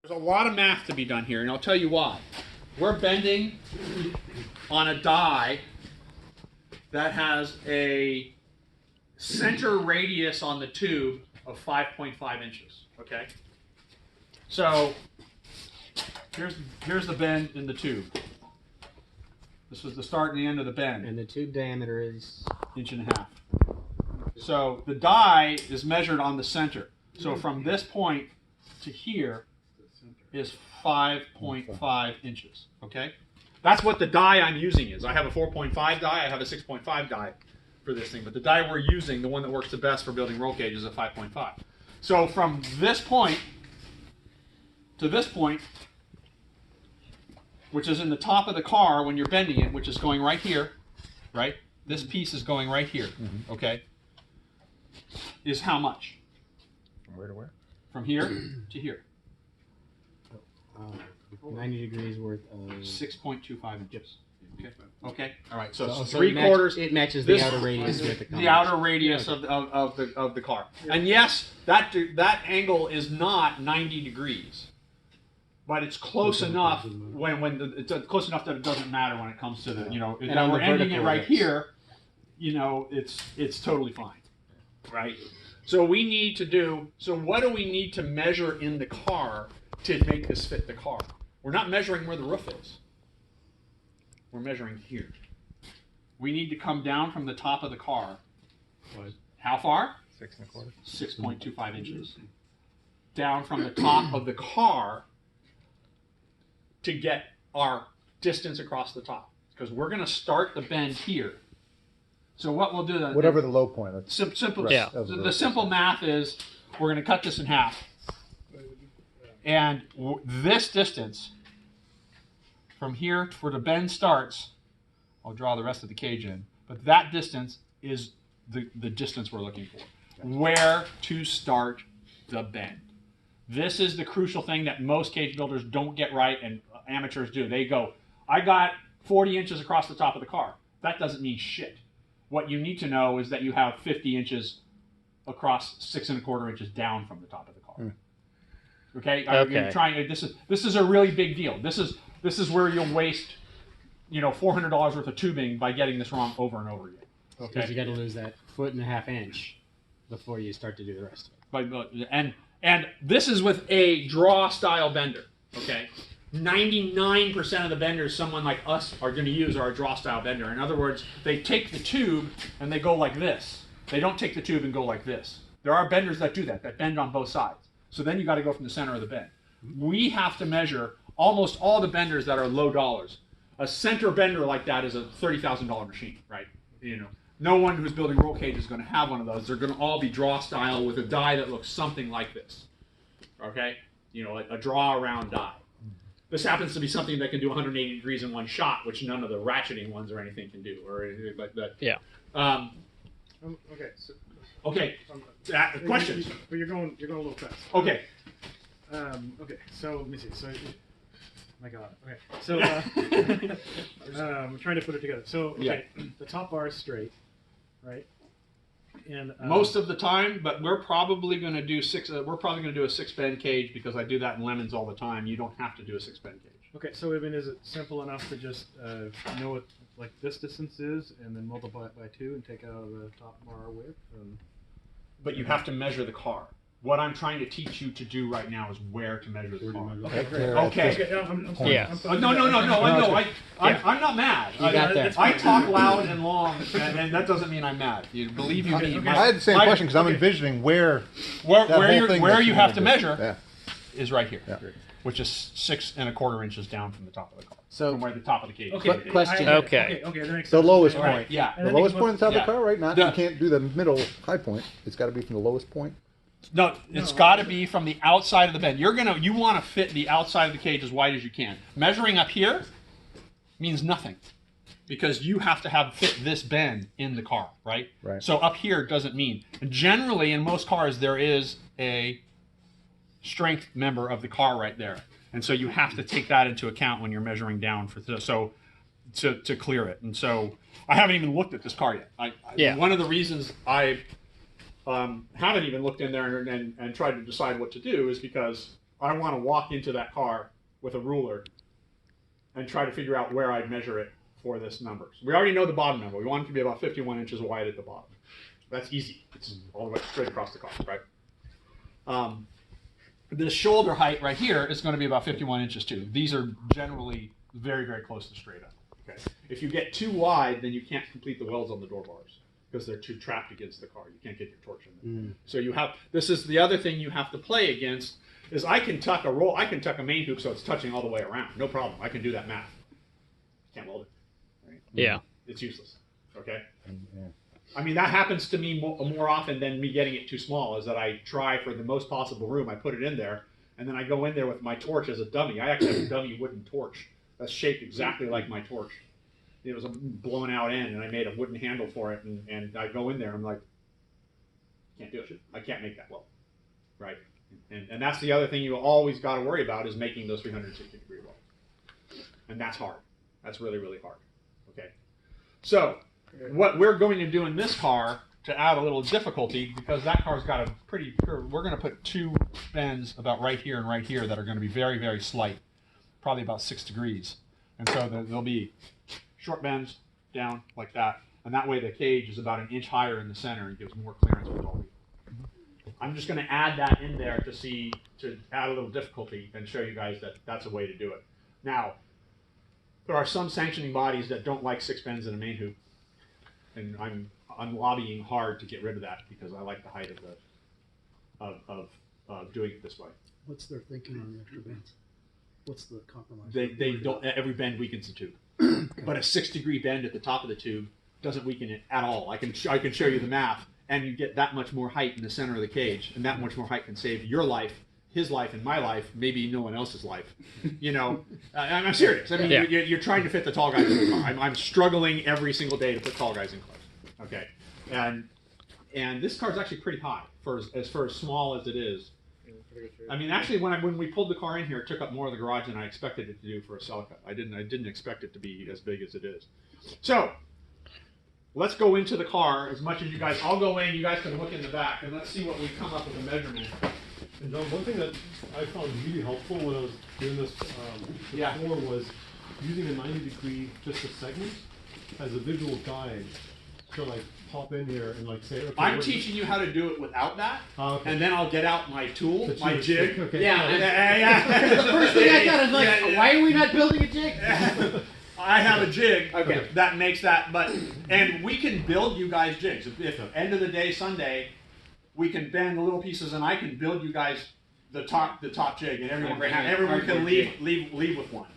There's a lot of math to be done here, and I'll tell you why. We're bending on a die that has a center radius on the tube of 5.5 inches, okay? So here's the bend in the tube. This was the start and the end of the bend. And the tube diameter is 1.5 inches. So the die is measured on the center. So from this point to here is 5.5 inches, okay? That's what the die I'm using is. I have a 4.5 die, I have a 6.5 die for this thing, but the die we're using, the one that works the best for building roll cage, is a 5.5. So from this point to this point, which is in the top of the car when you're bending it, which is going right here, right? This piece is going right here, okay? Is how much? From where to where? From here to here. 90 degrees worth of 6.25 inches. Okay. Okay. All right. So, So three quarters. It matches this- the outer radius with the compass. The outer radius of the car. And yes, that angle is not 90 degrees, but it's close enough it's close enough that it doesn't matter when it comes to the And on we're the ending it vertical right it's- here. It's totally fine, right? So we need to do. So what do we need to measure in the car to make this fit the car? We're not measuring where the roof is. We're measuring here. We need to come down from the top of the car. How far? 6 1/4. 6.25 inches. Down from the top of the car to get our distance across the top. Because we're going to start the bend here. So what we'll do... Whatever the low point. Simple. Yeah. The simple math is we're going to cut this in half. And this distance from here where the bend starts, I'll draw the rest of the cage in, but that distance is the distance we're looking for. Where to start the bend. This is the crucial thing that most cage builders don't get right and amateurs do. They go, I got 40 inches across the top of the car. That doesn't mean shit. What you need to know is that you have 50 inches across 6 1/4 inches down from the top of the car. Okay? You're trying, this is a really big deal. This is where you'll waste, $400 worth of tubing by getting this wrong over and over again. Because Okay? you got to lose that 1.5 inch before you start to do the rest of it. And this is with a draw style bender. Okay? 99% of the benders someone like us are going to use are a draw style bender. In other words, they take the tube and they go like this. They don't take the tube and go like this. There are benders that do that bend on both sides. So then you got to go from the center of the bend. We have to measure almost all the benders that are low dollars. A center bender like that is a $30,000 machine, right? No one who's building roll cage is going to have one of those. They're going to all be draw style with a die that looks something like this. Okay? Like a draw around die. This happens to be something that can do 180 degrees in one shot, which none of the ratcheting ones or anything can do, or anything like that. Yeah. Okay. So, Okay. Questions? but you're going a little fast. Okay. Okay. So let me see. So, my God. Okay. So, I'm trying to put it together. So, okay, the top bar is straight, right? And Most of the time, but we're probably going to do a 6 bend cage because I do that in lemons all the time. You don't have to do a 6 bend cage. Okay. So, I mean, is it simple enough to just know what like this distance is, and then multiply it by 2 and take out the top bar width? But you have to measure the car. What I'm trying to teach you to do right now is where to measure the car. Okay. Great. Okay. Okay. I'm sorry. Yeah. I'm sorry. No. I'm not mad. You got that. I talk loud and long, and that doesn't mean I'm mad. Believe you me. I had the same question because I'm envisioning where Where whole thing you is have to gonna measure Yeah. is right here, Yeah. which is 6 1/4 inches down from the top of the car. So- from where the top of the cage. Okay. is. Question. Okay. Okay. That makes The sense. lowest Okay, all point. Yeah. And The then lowest you point on top yeah. of the car, right? The- You can't do the middle high point. It's got to be from the lowest point. No, it's got to be from the outside of the bend. You want to fit the outside of the cage as wide as you can. Measuring up here means nothing because you have to fit this bend in the car, right? Right. So up here doesn't mean. Generally, in most cars, there is a strength member of the car right there, and so you have to take that into account when you're measuring down to clear it. And so I haven't even looked at this car yet. One of the reasons I haven't even looked in there and tried to decide what to do is because I want to walk into that car with a ruler and try to figure out where I'd measure it for this number. So we already know the bottom number. We want it to be about 51 inches wide at the bottom. That's easy. It's all the way straight across the car, right? The shoulder height right here is going to be about 51 inches too. These are generally very, very close to straight up. Okay. If you get too wide, then you can't complete the welds on the door bars because they're too trapped against the car. You can't get your torch in there. So you have, this is the other thing you have to play against is I can tuck a main hoop so it's touching all the way around. No problem. I can do that math. Can't weld it. Right? Yeah. It's useless. Okay. I mean, that happens to me more often than me getting it too small, is that I try for the most possible room, I put it in there, and then I go in there with my torch as a dummy. I actually have a dummy wooden torch that's shaped exactly like my torch. It was a blown out end, and I made a wooden handle for it, and I go in there, I'm like, can't do it. I can't make that weld, right? And that's the other thing you always got to worry about is making those 360-degree welds. And that's hard. That's really, really hard, okay? So, what we're going to do in this car to add a little difficulty, because that car's got a pretty, we're going to put two bends about right here and right here that are going to be very, very slight, probably about 6 degrees. And so there'll be short bends down like that, and that way the cage is about 1 inch higher in the center and gives more clearance for tall people. I'm just going to add that in there to add a little difficulty and show you guys that that's a way to do it. Now, there are some sanctioning bodies that don't like 6 bends in a main hoop. And I'm lobbying hard to get rid of that because I like the height of doing it this way. What's their thinking on the extra bends? What's the compromise? They don't. Every bend weakens the tube, but a 6-degree bend at the top of the tube doesn't weaken it at all. I can show you the math, and you get that much more height in the center of the cage, and that much more height can save your life, his life, and my life, maybe no one else's life. You know, I'm serious. I mean, you're trying to fit the tall guys in the car. I'm struggling every single day to put tall guys in cars. Okay, and this car's actually pretty high for as small as it is. I mean, actually, when we pulled the car in here, it took up more of the garage than I expected it to do for a Celica. I didn't expect it to be as big as it is. So let's go into the car as much as you guys. I'll go in. You guys can look in the back, and let's see what we come up with a measurement. And John, one thing that I found really helpful when I was doing this before was using a 90-degree just a segment as a visual guide to like pop in here and like say. Okay, I'm teaching you how to do it without that, okay. And then I'll get out my tool, my jig. Okay. Yeah. The first thing I thought is like, why are we not building a jig? I have a jig Okay. that makes that, and we can build you guys jigs. If end of the day Sunday, we can bend the little pieces, and I can build you guys the top jig, and everyone can leave with one.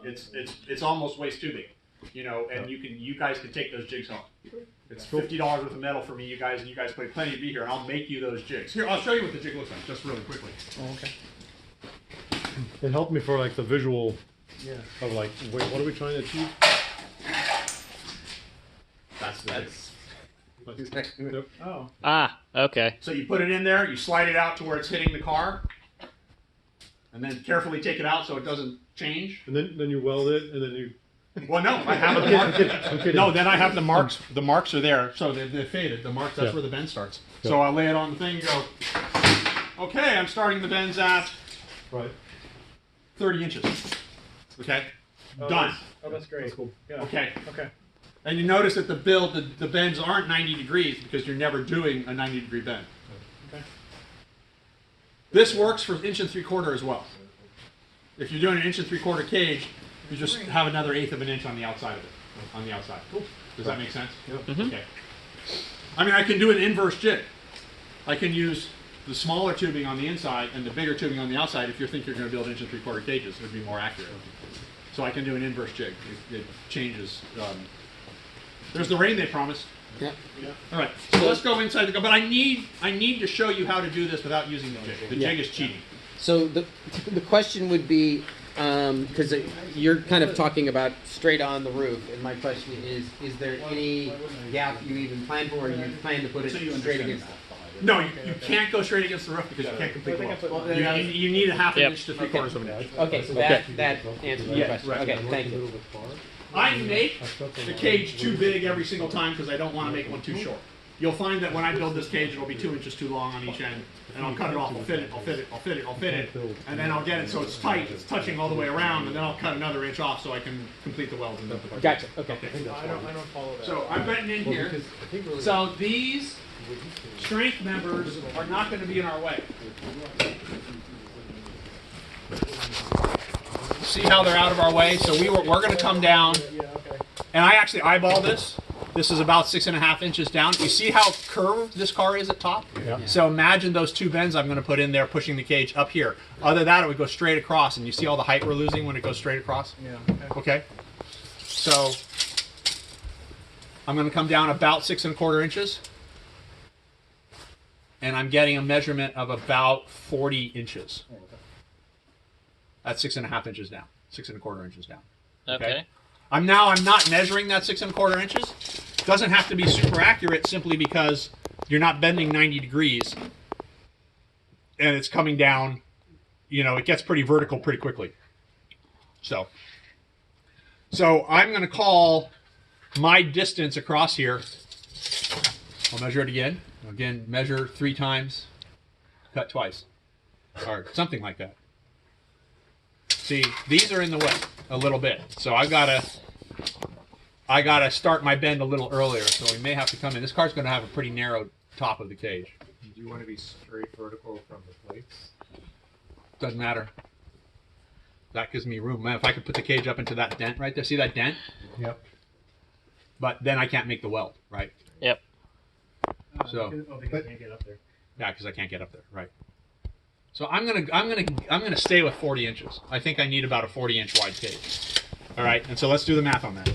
It's almost waist tubing, you know, and you guys can take those jigs home. It's $50 worth of metal for me, you guys, and you guys play plenty to be here, and I'll make you those jigs. Here, I'll show you what the jig looks like, just really quickly. Oh, okay. It helped me for like the visual of like, wait, what are we trying to achieve? That's the jig. Oh. Ah, okay. So you put it in there, you slide it out to where it's hitting the car, and then carefully take it out so it doesn't change. And then you weld it, and then you. Well, no, I have the marks. No, then I have the marks. The marks are there, so they're faded. The marks, that's where the bend starts. Yeah. So I'll lay it on the thing and go, okay, I'm starting the bends at Right. 30 inches. Okay? Done. That's great. That's cool. Yeah. Okay. Okay. And you notice that the bends aren't 90 degrees because you're never doing a 90-degree bend. Okay. This works for 1 3/4 as well. If you're doing an 1 3/4 cage, you just have another 1/8 of an inch on the outside of it. On the outside. Does that make sense? Yep. Okay. I mean, I can do an inverse jig. I can use the smaller tubing on the inside and the bigger tubing on the outside. If you think you're going to build 1 3/4 cages, it would be more accurate. So I can do an inverse jig. It changes. There's the rain they promised. Yeah. All right. So let's go inside the car. But I need to show you how to do this without using the jig. The jig is cheating. So the question would be, because you're kind of talking about straight on the roof, and my question is there any gap you even plan for, or you plan to put it straight against it? No, you can't go straight against the roof because you can't complete the wall. You need a half an inch to 3/4 of an inch. Okay, so that answers my question. right. Okay, thank you. I make the cage too big every single time because I don't want to make one too short. you'll find that when I build this cage, it'll be 2 inches too long on each end, and I'll cut it off. I'll fit it. I'll fit it. I'll fit it. I'll fit it, and then I'll get it so it's tight. It's touching all the way around, and then I'll cut another inch off so I can complete the weld. And Gotcha. Okay. I don't follow that. So I'm putting in here. So these strength members are not going to be in our way. See how they're out of our way? So we're going to come down, and I actually eyeball this. This is about 6.5 inches down. You see how curved this car is at top? Yeah. So imagine those 2 bends I'm going to put in there pushing the cage up here. Other than that, it would go straight across, and you see all the height we're losing when it goes straight across? Yeah. Okay. So I'm going to come down about 6.25 inches. And I'm getting a measurement of about 40 inches. That's 6.5 inches down. 6.25 inches down. Okay. I'm not measuring that 6.25 inches. Doesn't have to be super accurate simply because you're not bending 90 degrees and it's coming down, it gets pretty vertical pretty quickly. So I'm going to call my distance across here. I'll measure it again. Again, measure 3 times, cut twice, or something like that. See, these are in the way a little bit, so I gotta start my bend a little earlier. So we may have to come in. This car's going to have a pretty narrow top of the cage. Do you want to be straight vertical from the plates? Doesn't matter. That gives me room. Man, if I could put the cage up into that dent right there, see that dent? Yep. But then I can't make the weld, right? Yep. So- because you can't get up there. Yeah, because I can't get up there, right? So I'm gonna stay with 40 inches. I think I need about a 40-inch wide cage. All right, and so let's do the math on that.